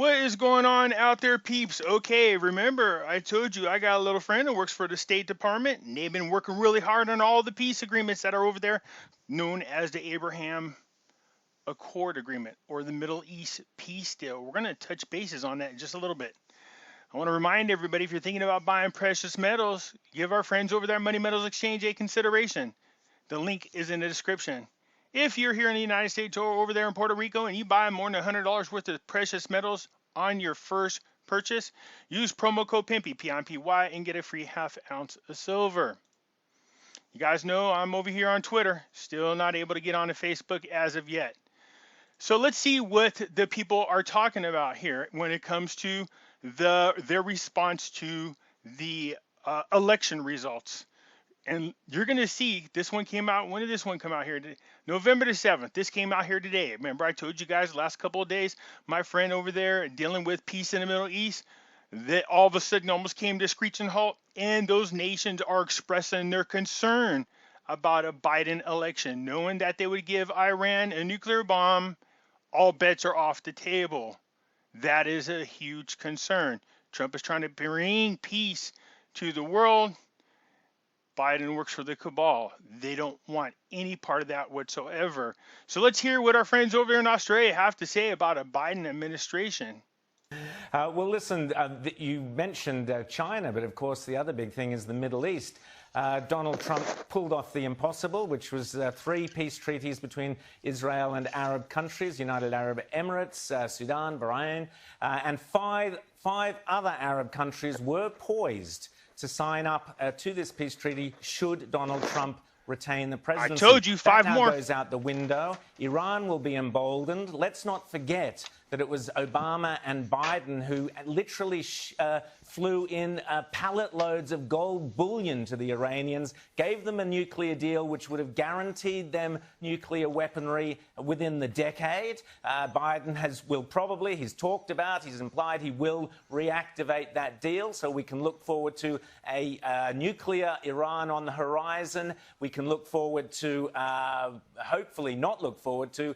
What is going on out there, peeps? Okay, remember, I told you I got a little friend that works for the State Department, and they've been working really hard on all the peace agreements that are over there, known as the Abraham Accord Agreement or the Middle East Peace Deal. We're going to touch bases on that in just a little bit. I want to remind everybody, if you're thinking about buying precious metals, give our friends over there at Money Metals Exchange a consideration. The link is in the description. If you're here in the United States or over there in Puerto Rico and you buy more than $100 worth of precious metals on your first purchase, use promo code Pimpy, P-I-M-P-Y, and get a free ½ ounce of silver. You guys know I'm over here on Twitter, still not able to get onto Facebook as of yet. So let's see what the people are talking about here when it comes to their response to the election results. And you're going to see this one came out. When did this one come out here? November the 7th. This came out here today. Remember, I told you guys the last couple of days, my friend over there dealing with peace in the Middle East, that all of a sudden almost came to a screeching halt. And those nations are expressing their concern about a Biden election, knowing that they would give Iran a nuclear bomb. All bets are off the table. That is a huge concern. Trump is trying to bring peace to the world. Biden works for the cabal. They don't want any part of that whatsoever. So let's hear what our friends over there in Australia have to say about a Biden administration. Well, listen, you mentioned China, but of course the other big thing is the Middle East. Donald Trump pulled off the impossible, which was 3 peace treaties between Israel and Arab countries, United Arab Emirates, Sudan, Bahrain, and five other Arab countries were poised to sign up to this peace treaty should Donald Trump retain the presidency. I told you, 5 that more. now goes out the window. Iran will be emboldened. Let's not forget that it was Obama and Biden who literally flew in pallet loads of gold bullion to the Iranians, gave them a nuclear deal which would have guaranteed them nuclear weaponry within the decade. Biden he's talked about, he's implied he will reactivate that deal, so we can look forward to a nuclear Iran on the horizon. We can look forward to, hopefully not look forward to,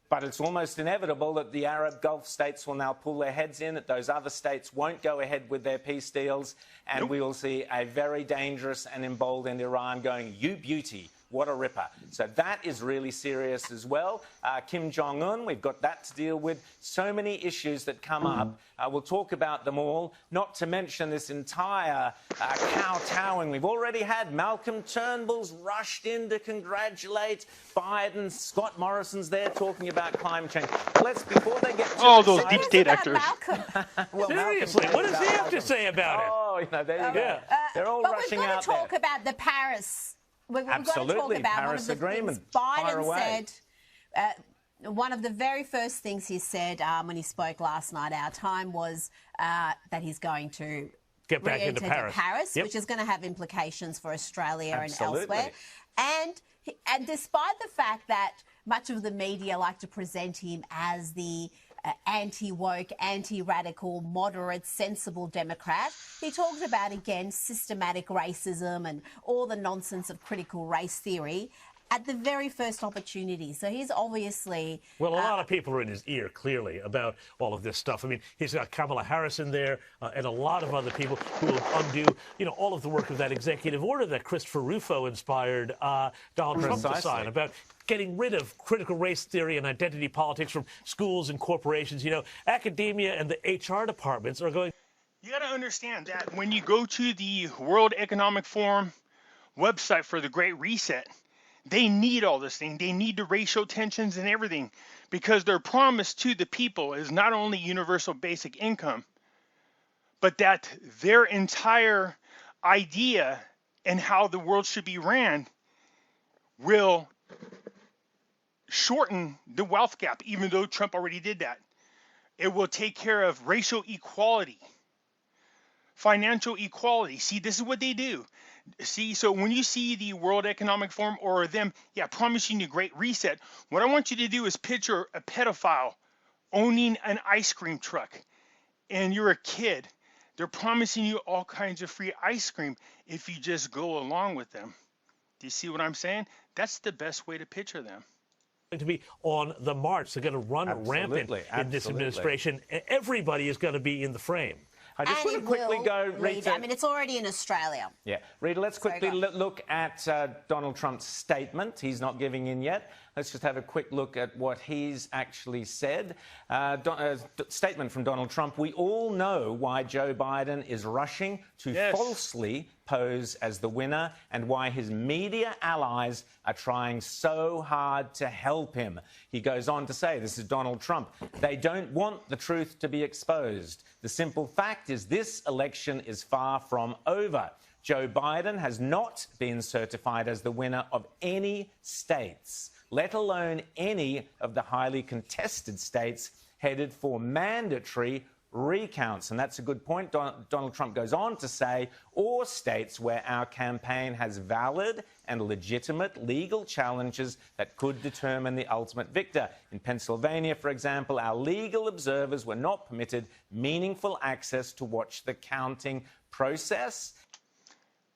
but it's almost inevitable that the Arab Gulf states will now pull their heads in, that those other states won't go ahead with their peace deals, and we will see a very dangerous and emboldened Iran going, "You beauty, what a ripper." So that is really serious as well. Kim Jong-un, we've got that to deal with. So many issues that come up. We'll talk about them all, not to mention this entire kowtowing. We've already had Malcolm Turnbull's rushed in to congratulate Biden. Scott Morrison's there talking about climate change. Before they get all those deep state actors. Well, seriously, what does he have to say about it? Oh, there you go. They're all rushing out there. But we've got to talk about the Paris. We've Absolutely, got to talk about Paris one of the Agreement. things Biden said. One of the very first things he said when he spoke last night, our time, was that he's going to get back into Paris, which is going to have implications for Australia and elsewhere. And despite the fact that much of the media like to present him as the anti-woke, anti-radical, moderate, sensible Democrat, he talked about, again, systematic racism and all the nonsense of critical race theory at the very first opportunity. So he's obviously... Well, a lot of people are in his ear, clearly, about all of this stuff. I mean, he's got Kamala Harris in there and a lot of other people who will undo, all of the work of that executive order that Christopher Rufo inspired Donald Trump to sign about getting rid of critical race theory and identity politics from schools and corporations. Academia and the HR departments are going... You got to understand that when you go to the World Economic Forum website for the Great Reset, they need all this thing. They need the racial tensions and everything, because their promise to the people is not only universal basic income, but that their entire idea and how the world should be ran will shorten the wealth gap, even though Trump already did that. It will take care of racial equality, financial equality. See, this is what they do. See, so when you see the World Economic Forum or them, promising you great reset, what I want you to do is picture a pedophile owning an ice cream truck, and you're a kid. They're promising you all kinds of free ice cream if you just go along with them. Do you see what I'm saying? That's the best way to picture them. going to be on the march. They're going to run rampant in this administration. Everybody is going to be in the frame. I just want to quickly go, Rita. I mean, it's already in Australia. Yeah. Rita, let's quickly look at Donald Trump's statement. He's not giving in yet. Let's just have a quick look at what he's actually said. Statement from Donald Trump. We all know why Joe Biden is rushing to falsely pose as the winner and why his media allies are trying so hard to help him. He goes on to say, this is Donald Trump, they don't want the truth to be exposed. The simple fact is this election is far from over. Joe Biden has not been certified as the winner of any states, let alone any of the highly contested states headed for mandatory recounts. And that's a good point. Donald Trump goes on to say, or states where our campaign has valid and legitimate legal challenges that could determine the ultimate victor. In Pennsylvania, for example, our legal observers were not permitted meaningful access to watch the counting process.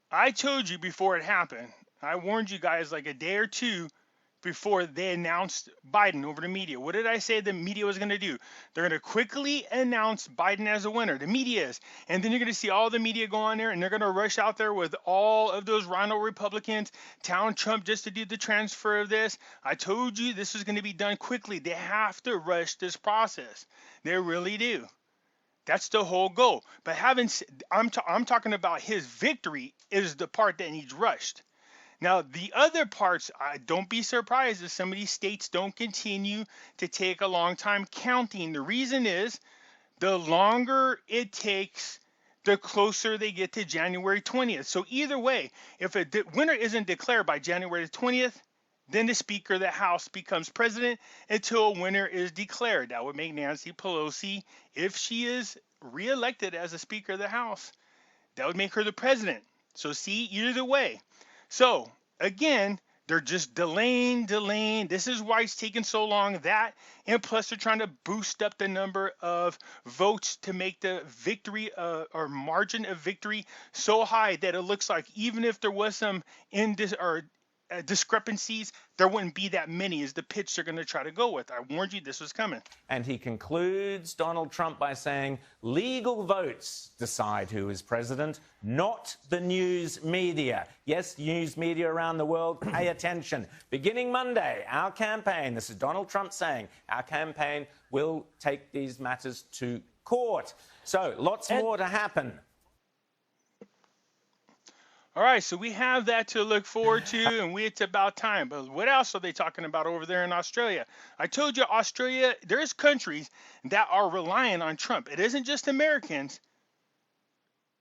I told you before it happened. I warned you guys like a day or two before they announced Biden over the media. What did I say the media was going to do? They're going to quickly announce Biden as a winner. The media is. And then you're going to see all the media go on there, and they're going to rush out there with all of those rhino Republicans, telling Trump just to do the transfer of this. I told you this was going to be done quickly. They have to rush this process. They really do. That's the whole goal. But I'm talking about his victory is the part that needs rushed. Now, the other parts, don't be surprised if some of these states don't continue to take a long time counting. The reason is the longer it takes, the closer they get to January 20th. So either way, if a winner isn't declared by January 20th, then the Speaker of the House becomes president until a winner is declared. That would make Nancy Pelosi, if she is reelected as a Speaker of the House, that would make her the president. So see, either way. So, again, they're just delaying. This is why it's taking so long. That, and plus they're trying to boost up the number of votes to make the victory or margin of victory so high that it looks like even if there was some discrepancies, there wouldn't be that many is the pitch they're going to try to go with. I warned you this was coming. And he concludes, Donald Trump, by saying legal votes decide who is president, not the news media. Yes, news media around the world, pay attention. Beginning Monday, our campaign, this is Donald Trump saying, our campaign will take these matters to court. So lots more to happen. All right, so we have that to look forward to, and it's about time. But what else are they talking about over there in Australia? I told you, Australia, there's countries that are relying on Trump. It isn't just Americans.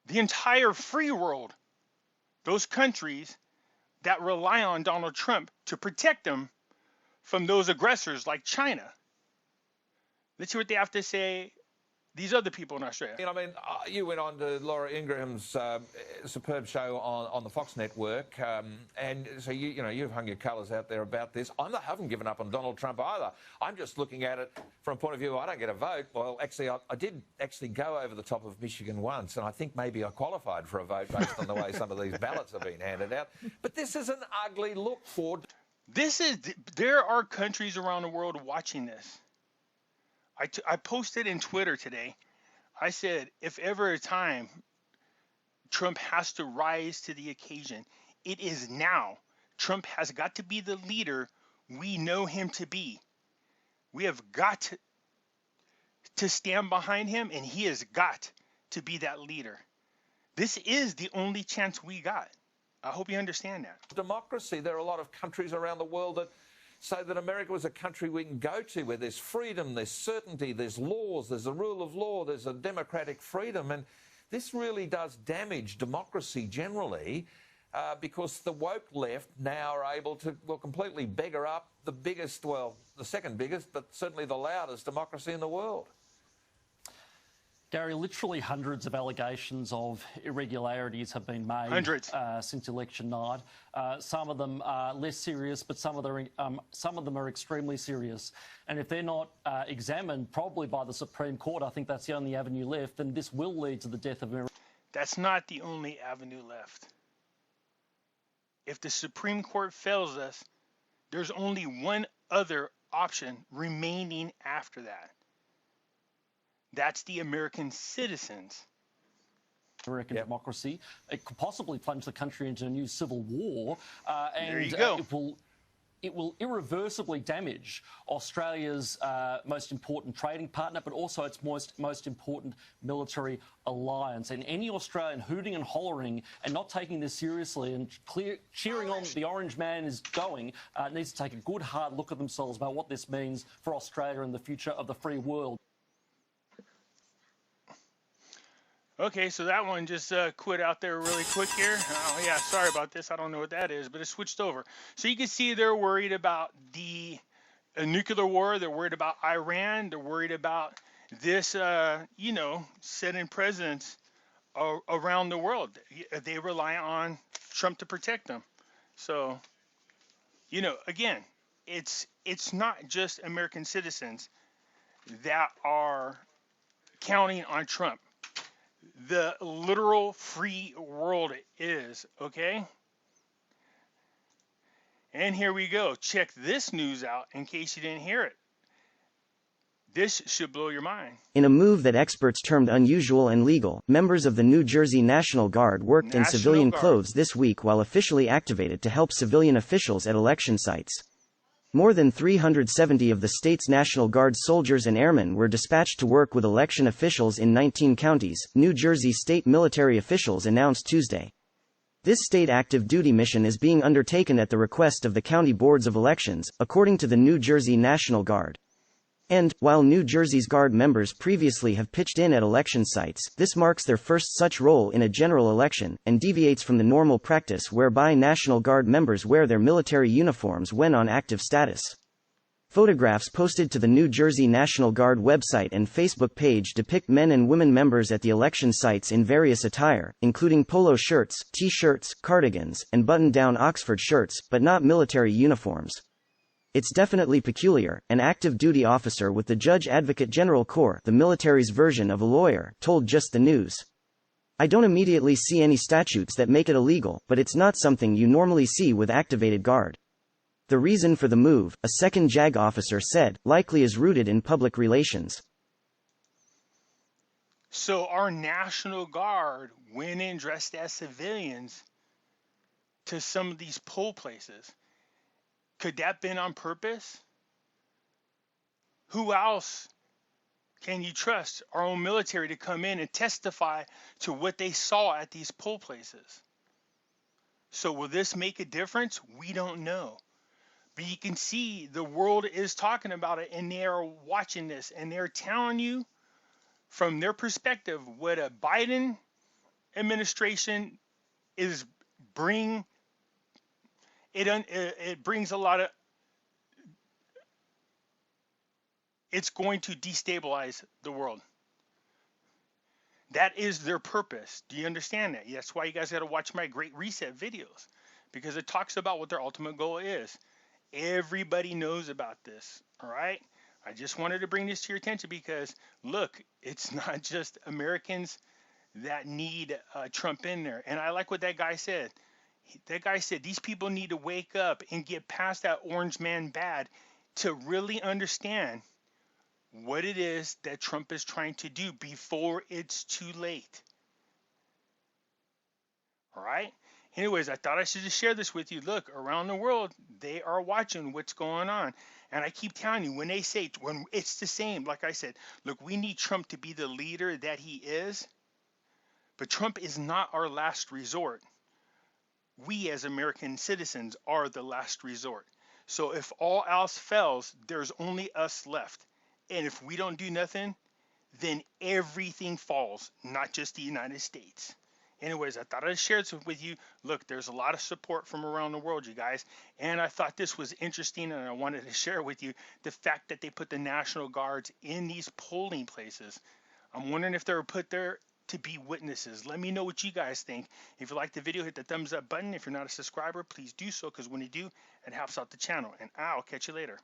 The entire free world, those countries that rely on Donald Trump to protect them from those aggressors like China. Let's see what they have to say. These other people in Australia. I mean, you went on to Laura Ingram's superb show on the Fox network, and so you've hung your colours out there about this. I haven't given up on Donald Trump either. I'm just looking at it from a point of view I don't get a vote. Well, actually, I did actually go over the top of Michigan once, and I think maybe I qualified for a vote based on the way some of these ballots have been handed out. But this is an ugly look for. There are countries around the world watching this. I posted in Twitter today, I said, if ever a time Trump has to rise to the occasion, it is now. Trump has got to be the leader we know him to be. We have got to stand behind him, and he has got to be that leader. This is the only chance we got. I hope you understand that. Democracy, there are a lot of countries around the world that say that America is a country we can go to where there's freedom, there's certainty, there's laws, there's a rule of law, there's a democratic freedom. And this really does damage democracy generally because the woke left now are able to, completely beggar up the second biggest, but certainly the loudest democracy in the world. Gary, literally hundreds of allegations of irregularities have been made since election night. Some of them are less serious, but some of them are extremely serious. And if they're not examined probably by the Supreme Court, I think that's the only avenue left, then this will lead to the death of America. That's not the only avenue left. If the Supreme Court fails us, there's only one other option remaining after that. That's the American citizens. American democracy. It could possibly plunge the country into a new civil war, There you and go. it will irreversibly damage Australia's most important trading partner, but also its most important military alliance. And any Australian hooting and hollering and not taking this seriously and cheering on the Orange Man is going needs to take a good hard look at themselves about what this means for Australia and the future of the free world. Okay, so that one just quit out there really quick here. Oh, yeah, sorry about this. I don't know what that is, but it switched over. So you can see they're worried about the nuclear war. They're worried about Iran. They're worried about this, setting presidents around the world. They rely on Trump to protect them. So, again, it's not just American citizens that are counting on Trump. The literal free world is, okay? And here we go. Check this news out in case you didn't hear it. This should blow your mind. In a move that experts termed unusual and legal, members of the New Jersey National Guard worked in civilian clothes this week while officially activated to help civilian officials at election sites. More than 370 of the state's National Guard soldiers and airmen were dispatched to work with election officials in 19 counties, New Jersey state military officials announced Tuesday. This state active duty mission is being undertaken at the request of the county boards of elections, according to the New Jersey National Guard. And, while New Jersey's Guard members previously have pitched in at election sites, this marks their first such role in a general election, and deviates from the normal practice whereby National Guard members wear their military uniforms when on active status. Photographs posted to the New Jersey National Guard website and Facebook page depict men and women members at the election sites in various attire, including polo shirts, t-shirts, cardigans, and button-down Oxford shirts, but not military uniforms. It's definitely peculiar, an active duty officer with the Judge Advocate General Corps, the military's version of a lawyer, told Just the News. I don't immediately see any statutes that make it illegal, but it's not something you normally see with activated guard. The reason for the move, a second JAG officer said, likely is rooted in public relations. So our National Guard went in dressed as civilians to some of these poll places. Could that have been on purpose? Who else can you trust our own military to come in and testify to what they saw at these poll places? So will this make a difference? We don't know. But you can see the world is talking about it, and they are watching this, and they're telling you from their perspective what a Biden administration is bringing. It brings a lot of, it's going to destabilize the world. That is their purpose. Do you understand that? That's why you guys got to watch my Great Reset videos, because it talks about what their ultimate goal is. Everybody knows about this, all right? I just wanted to bring this to your attention because, look, it's not just Americans that need Trump in there. And I like what that guy said. That guy said these people need to wake up and get past that orange man bad to really understand what it is that Trump is trying to do before it's too late. All right? Anyways, I thought I should just share this with you. Look, around the world, they are watching what's going on. And I keep telling you, when they say, when it's the same, like I said, look, we need Trump to be the leader that he is. But Trump is not our last resort. We as American citizens are the last resort. So if all else fails, there's only us left. And if we don't do nothing, then everything falls, not just the United States. Anyways, I thought I'd share this with you. Look, there's a lot of support from around the world, you guys. And I thought this was interesting, and I wanted to share with you the fact that they put the National Guards in these polling places. I'm wondering if they were put there to be witnesses. Let me know what you guys think. If you like the video, hit the thumbs up button. If you're not a subscriber, please do so, because when you do, it helps out the channel. And I'll catch you later.